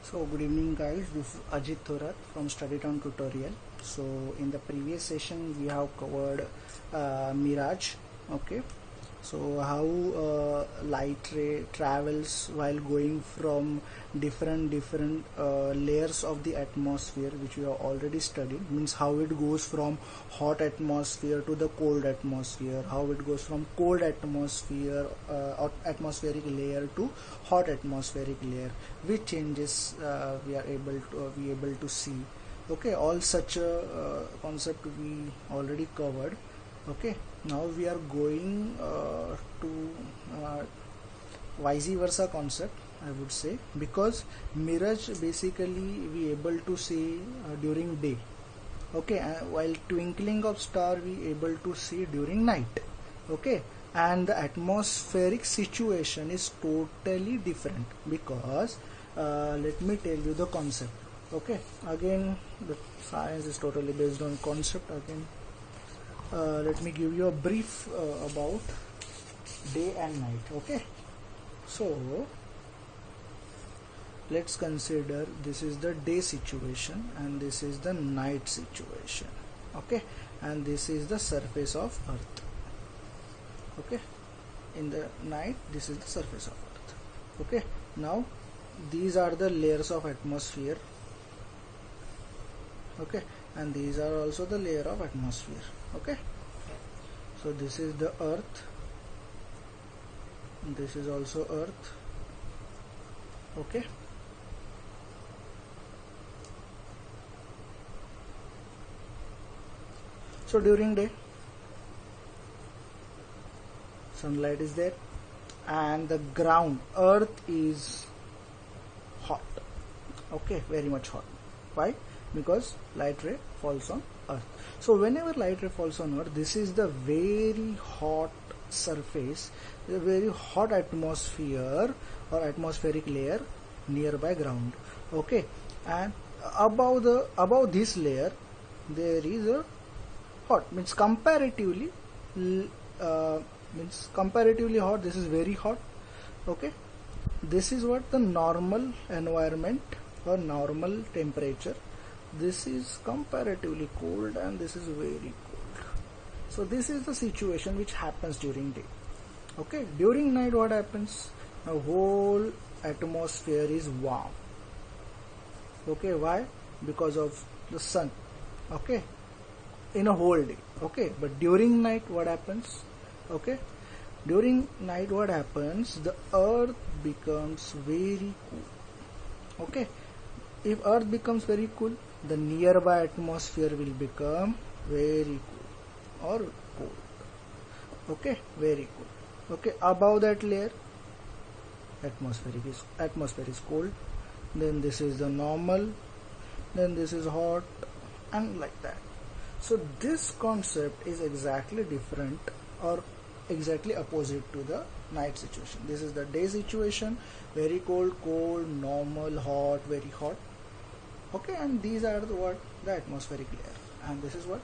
So good evening guys, this is Ajit Thorat from StudyTown Tutorial. So in the previous session we have covered Mirage. Okay, so how light ray travels while going from different layers of the atmosphere, which we have already studied. Means how it goes from hot atmosphere to the cold atmosphere, how it goes from cold atmosphere or atmospheric layer to hot atmospheric layer, which changes we are able to see. Okay, all such a concept we already covered. Okay, now we are going to vice versa concept, I would say, because mirage basically we able to see during day. Okay, while twinkling of star we able to see during night. Okay, and the atmospheric situation is totally different because let me tell you the concept. Okay, again the science is totally based on concept. Again, let me give you a brief about day and night. Okay, so let's consider this is the day situation and this is the night situation. Okay, and this is the surface of earth. Okay, in the night this is the surface of earth. Okay, now these are the layers of atmosphere. Okay, and these are also the layer of atmosphere. Okay, so this is the earth, this is also earth. Okay, so during day sunlight is there and the ground, earth is hot. Okay, very much hot. Why? Because light ray falls on earth. So whenever light ray falls on earth, this is the very hot surface, the very hot atmosphere or atmospheric layer nearby ground. Okay, and above this layer there is a hot, means comparatively hot. This is very hot. Okay, this is what the normal environment or normal temperature. This is comparatively cold and this is very cold. So this is the situation which happens during day. Okay, during night what happens? The whole atmosphere is warm. Okay, why? Because of the sun. Okay, in a whole day. Okay, but during night what happens? Okay, during night what happens? The earth becomes very cool. Okay, if earth becomes very cool, the nearby atmosphere will become very cool or cold. Okay, very cool. Okay, above that layer atmosphere is cold, then this is the normal, then this is hot, and like that. So this concept is exactly different or exactly opposite to the night situation. This is the day situation, very cold, normal, hot, very hot. Okay, and these are the atmospheric layer, and this is what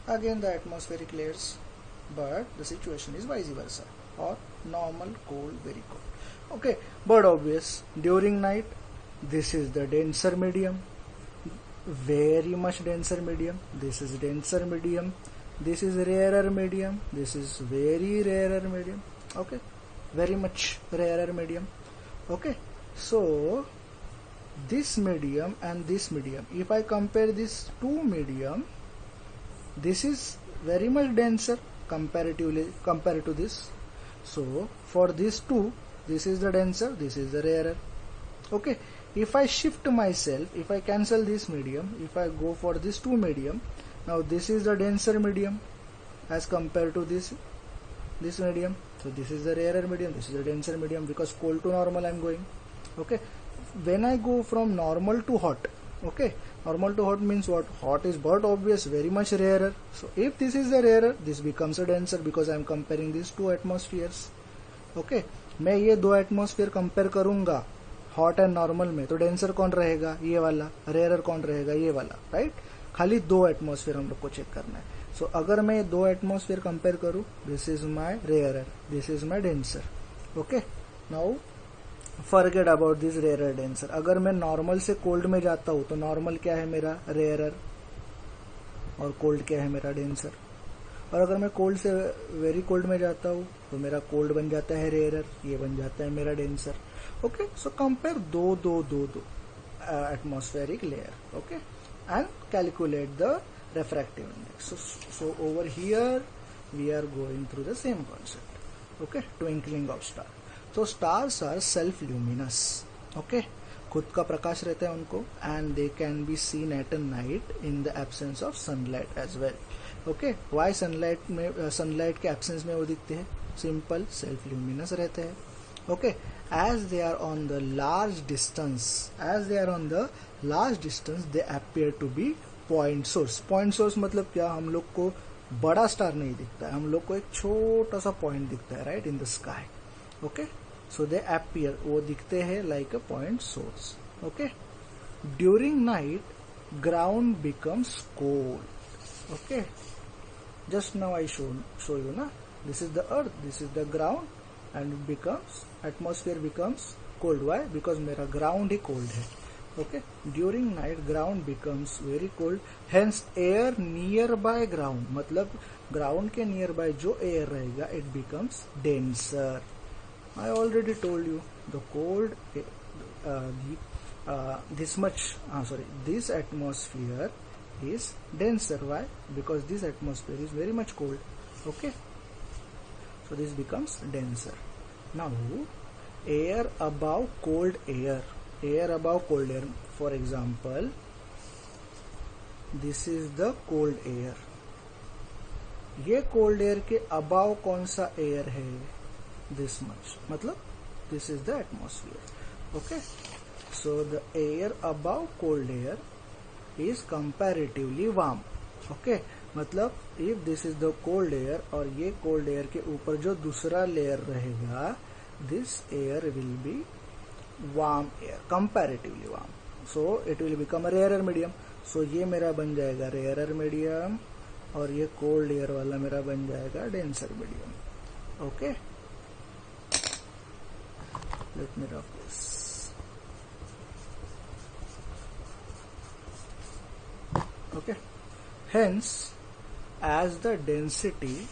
again the atmospheric layers, but the situation is vice versa, or normal, cold, very cold. Okay, but obvious during night this is the denser medium, very much denser medium. This is denser medium, this is rarer medium, this is very rarer medium. Okay, very much rarer medium. Okay, so this medium and this medium, if I compare these two medium, this is very much denser comparatively compared to this. So for these two, this is the denser, this is the rarer. Okay, if I shift myself, if I cancel this medium, if I go for this two medium, now this is the denser medium as compared to this medium. So this is the rarer medium, this is the denser medium, because cold to normal I am going. Okay, when I go from normal to hot, okay, normal to hot means what? Hot is but obvious very much rarer. So if this is the rarer, this becomes a denser because I am comparing these two atmospheres. Okay, मैं ये दो atmosphere compare करूंगा hot and normal में, तो denser कौन रहेगा? ये वाला. रेयर कौन रहेगा? ये वाला. राइट, खाली दो एटमॉस्फेयर हम लोग को चेक करना है. सो अगर मैं दो एटमॉस्फेयर कंपेयर करूं, this is my rare, this is my denser. Okay, now forget about this rarer denser. अगर मैं नॉर्मल से कोल्ड में जाता हूं तो नॉर्मल क्या है मेरा, रेयरर, और कोल्ड क्या है मेरा, डेंसर। और अगर मैं कोल्ड से वेरी कोल्ड में जाता हूं तो मेरा कोल्ड बन जाता है रेयरर, ये बन जाता है मेरा डेंसर। ओके, सो कंपेयर दो atmospheric layer, okay, and calculate the refractive index. So over here we are going through the same concept, okay, twinkling of star. So stars are self luminous, okay, खुद का प्रकाश रहता है उनको, and they can be seen at a night in the absence of sunlight as well. Okay, why sunlight के absence में वो दिखते हैं? Simple, self luminous रहते हैं, okay, as they are on the large distance, they appear to be point source. Point source मतलब क्या, हम लोग को बड़ा स्टार नहीं दिखता है, हम लोग को एक छोटा सा पॉइंट दिखता है, right, in the sky. Okay, so they appear, वो दिखते हैं like a point source. Okay, during night ground becomes cold. Okay, just now I show you ना, this is the earth, this is the ground, and becomes, atmosphere becomes cold. Why? Because मेरा ground ही cold है। Okay, during night ground becomes very cold, hence air nearby ground, मतलब ground के nearby जो air रहेगा it becomes denser. I already told you the cold this atmosphere is denser. Why? Because this atmosphere is very much cold. Okay, so this becomes denser. Now air above cold air, for example, this is the cold air. ये cold air के above कौन सा air है? This much, मतलब this is the atmosphere. Okay, so the air above cold air is comparatively warm. Okay, मतलब if this is the cold air और ये cold air के ऊपर जो दूसरा layer रहेगा, this air will be warm air, comparatively warm, so it will become a rarer medium. So ये मेरा बन जाएगा rarer medium और ये cold air वाला मेरा बन जाएगा denser medium. Okay, let me rub this. Okay, hence as the density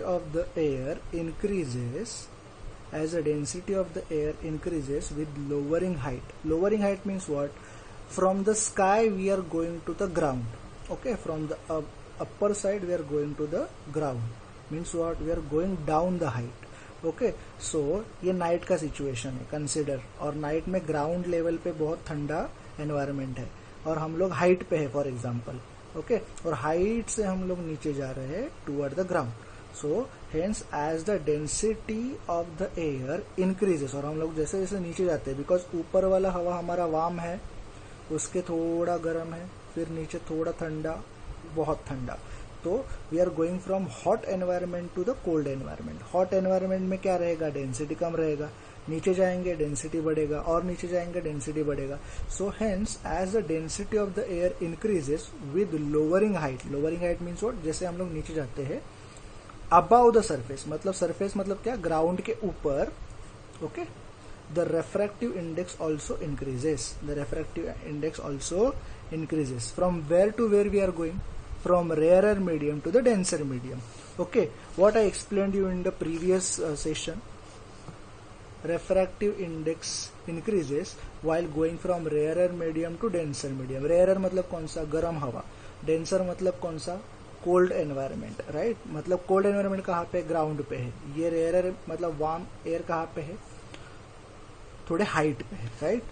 of the air increases, with lowering height. Lowering height means what? From the sky we are going to the ground. Okay, from the upper side we are going to the ground. Means what? We are going down the height. Okay, so ये night का situation है, consider, और night में ground level पे बहुत ठंडा environment है और हम लोग हाइट पे है फॉर एग्जांपल। ओके, और हाइट से हम लोग नीचे जा रहे हैं toward the ground. So hence as the density of the air increases, और हम लोग जैसे जैसे नीचे जाते हैं, बिकॉज ऊपर वाला हवा हमारा वार्म है, उसके थोड़ा गर्म है, फिर नीचे थोड़ा ठंडा, बहुत ठंडा, तो we are going from hot environment to the cold environment. Hot environment में क्या रहेगा? डेंसिटी कम रहेगा, नीचे जाएंगे डेंसिटी बढ़ेगा, और नीचे जाएंगे डेंसिटी बढ़ेगा। So hence as the density of the air increases with lowering height, lowering height means what? जैसे हम लोग नीचे जाते हैं अबाउ द सरफेस, मतलब क्या? ग्राउंड के ऊपर। Okay, the refractive index also increases. From where to where we are going? From rarer medium to the denser medium. Okay, what I explained you in the previous session, refractive index increases while going from rarer medium to denser medium. Rarer मतलब कौन सा? गर्म हवा। denser मतलब कौन सा? Cold environment, right? मतलब cold environment कहाँ पे? ग्राउंड पे है। ये rarer मतलब वार्म एयर कहाँ पे है? थोड़े हाइट पे है, राइट?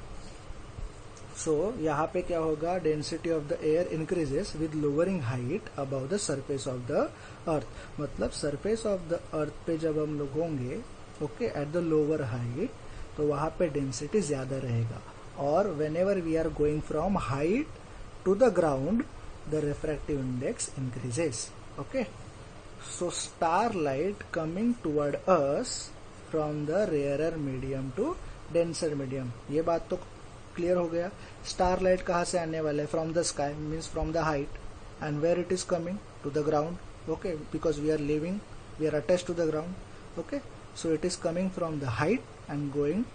सो यहाँ पे क्या होगा? Density of the air increases with lowering height about the surface of the earth. मतलब सरफेस ऑफ द अर्थ पे जब हम लोग होंगे, okay, at the lower height, तो वहां पे डेंसिटी ज्यादा रहेगा। और whenever we are going from height to the ground, the refractive index increases. Okay, so star light coming toward us from the rarer medium to denser medium. ये बात तो clear हो गया। स्टार लाइट कहाँ से आने वाला है? From the sky, means from the height, and where it is coming? To the ground. Okay, because we are living, we are attach to the ground. Okay, so it is coming from the height and going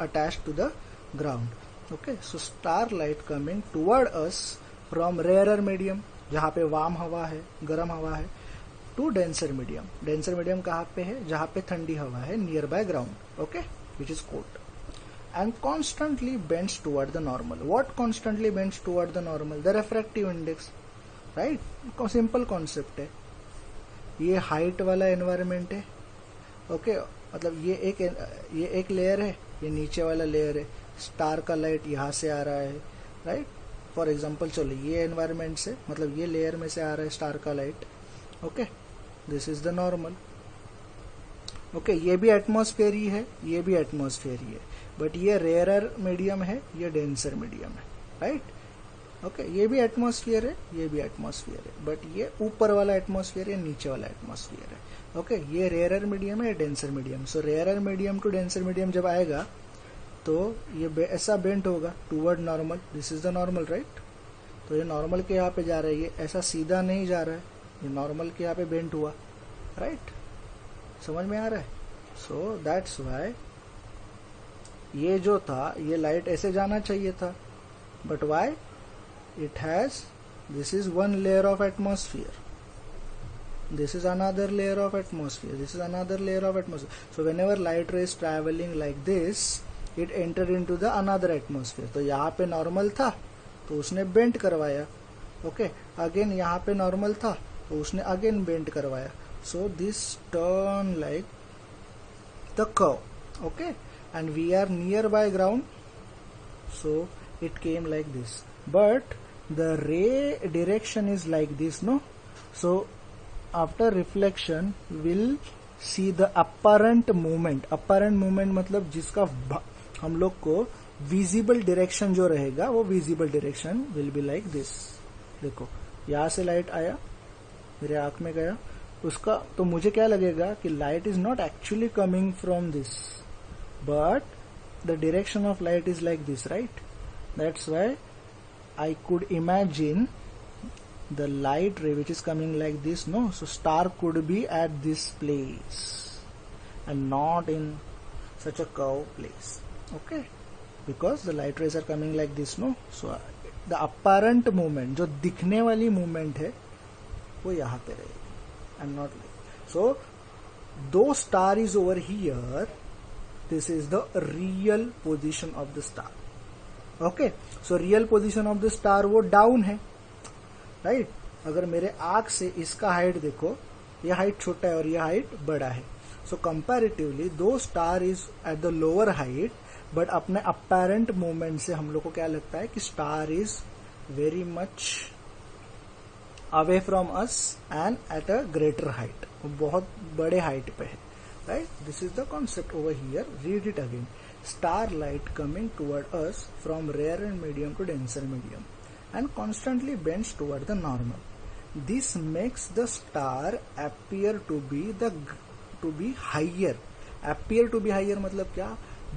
attached to the ground. Okay, so star light coming toward us from rarer medium, जहाँ पे warm हवा है, गर्म हवा है, to denser medium. Denser medium कहाँ पे है? जहाँ पे ठंडी हवा है, near by ground. Okay, which is cold. And constantly bends toward the normal. What constantly bends toward the normal? The refractive index, right? Simple concept है. ये हाइट वाला एनवायरमेंट है. ओके, मतलब ये एक लेयर है, ये नीचे वाला लेयर है. स्टार का लाइट यहाँ से आ रहा है, राइट? फॉर एग्जाम्पल चलो ये एनवायरमेंट से, मतलब ये लेयर में से आ रहा है स्टार का light. Okay, this is the normal. Okay, ये भी एटमॉस्फेयर ही है, ये भी एटमॉस्फेयर ही है, बट ये रेयरर मीडियम है, ये डेंसर मीडियम है, राइट? ओके, ये भी एटमॉस्फेयर है, ये भी एटमॉस्फेयर है, बट ये ऊपर वाला एटमॉस्फेयर है, नीचे वाला एटमॉस्फेयर है. ओके, ये रेयरर मीडियम है, denser medium. So rarer medium to denser medium जब आएगा तो ये ऐसा बेंट होगा toward normal. This is the normal, right? तो ये नॉर्मल के यहाँ पे जा रहा है, ये ऐसा सीधा नहीं जा रहा है, ये नॉर्मल के यहाँ पे बेंट हुआ, राइट? समझ में आ रहा है? सो दैट्स वाई ये जो था, ये लाइट ऐसे जाना चाहिए था, but why it has, this is one layer of atmosphere, this is another layer of atmosphere, this is another layer of atmosphere. So whenever light ray is traveling like this, it enter into the another atmosphere. तो यहाँ पे normal था तो उसने bent करवाया. Okay, again यहाँ पे normal था तो उसने अगेन बेंट करवाया. So this turn like the curve. Okay, and we are nearby ground, so it came like this, but the ray direction is like this, no? So after reflection we'll see the apparent movement. apparent movement मतलब जिसका हम लोग को visible direction जो रहेगा, वो visible direction will be like this. देखो, यहाँ से लाइट आया, मेरे आंख में गया, उसका तो मुझे क्या लगेगा कि light is not actually coming from this, but the direction of light is like this, right? That's why I could imagine the light ray which is coming like this, no? So star could be at this place and not in such a curved place. Okay, because the light rays are coming like this, no? So the apparent movement, जो दिखने वाली movement है, वो यहाँ पे रहेगी and not like. So though star is over here, this is the real position of the star. Okay, so real position of the star वो down है, राइट? अगर मेरे आंख से इसका हाइट देखो, ये हाइट छोटा है और ये हाइट बड़ा है. सो कंपैरेटिवली दो star is at the lower height, but अपने अपैरेंट मूवमेंट से हम लोग को क्या लगता है कि star is very much away from us and at a greater height, बहुत बड़े हाइट पे है, right? This is the concept over here. Read it again. Star light coming toward us from rare and medium to denser medium and constantly bends toward the normal. This makes the star appear to be higher. Appear to be higher मतलब क्या?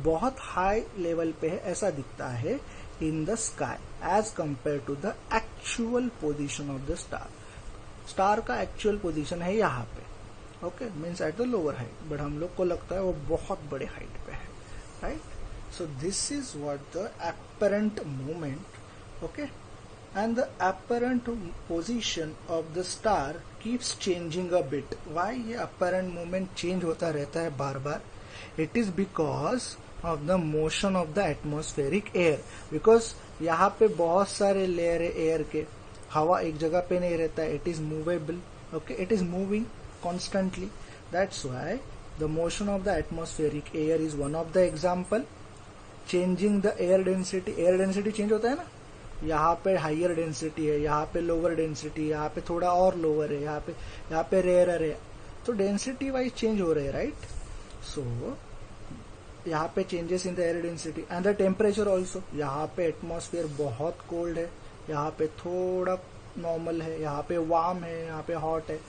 बहुत high level पे है, ऐसा दिखता है in the sky as compared to the actual position of the star. Star का actual position है यहाँ पे, okay, means at the lower height, but हम लोग को लगता है वो बहुत बड़े हाइट पे है, right? So this is what the apparent movement, okay? And the apparent position of the star keeps changing a bit. Why ये apparent movement change होता रहता है बार बार? It is because of the motion of the atmospheric air. Because यहाँ पे बहुत सारे layer है air के, हवा एक जगह पे नहीं रहता है, it is movable, okay, it is moving constantly. That's why the motion of the atmospheric air is one of the example. Changing the air density, air density change होता है ना, यहाँ पे हाइयर डेंसिटी है, यहाँ पे लोअर डेंसिटी, यहाँ पे थोड़ा और लोअर है, यहाँ पे रेयरर है, तो डेंसिटी वाइज चेंज हो रहे हैं, राइट? सो यहाँ पे changes in the air density and the temperature also. यहाँ पे एटमॉस्फेयर बहुत कोल्ड है, यहाँ पे थोड़ा नॉर्मल है, यहाँ पे वार्म है, यहाँ पे हॉट है,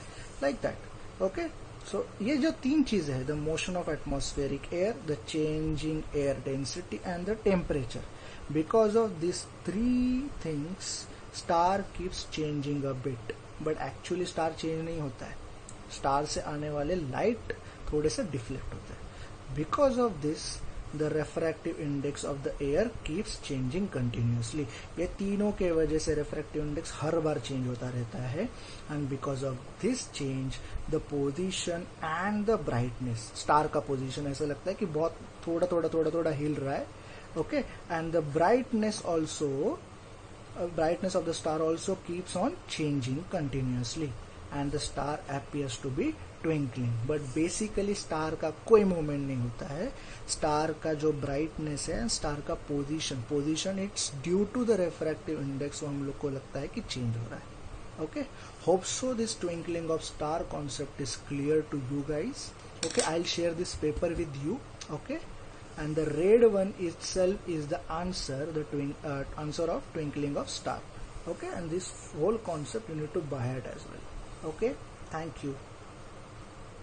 लाइक दैट. ओके, सो ये जो तीन चीजें है, the motion of atmospheric air, the changing air density and the temperature. Because of these three things, star keeps changing a bit, but actually star change नहीं होता है. स्टार से आने वाले लाइट थोड़े से डिफ्लेक्ट होते हैं. Because of this the refractive index of the air keeps changing continuously. ये तीनों के वजह से रेफ्रैक्टिव इंडेक्स हर बार चेंज होता रहता है. And because of this change the position and the brightness, star का पोजिशन ऐसा लगता है कि बहुत थोड़ा हिल रहा है. Okay, and the brightness also, brightness of the star also keeps on changing continuously and the star appears to be twinkling. But basically star का कोई movement नहीं होता है. star का जो brightness है, star का position it's due to the refractive index, वो हम लोग को लगता है कि change हो रहा है. Okay, hope so this twinkling of star concept is clear to you guys. Okay, I'll share this paper with you. Okay, and the red one itself is the answer, the answer of twinkling of star. Okay, and this whole concept you need to buy it as well. Okay, thank you.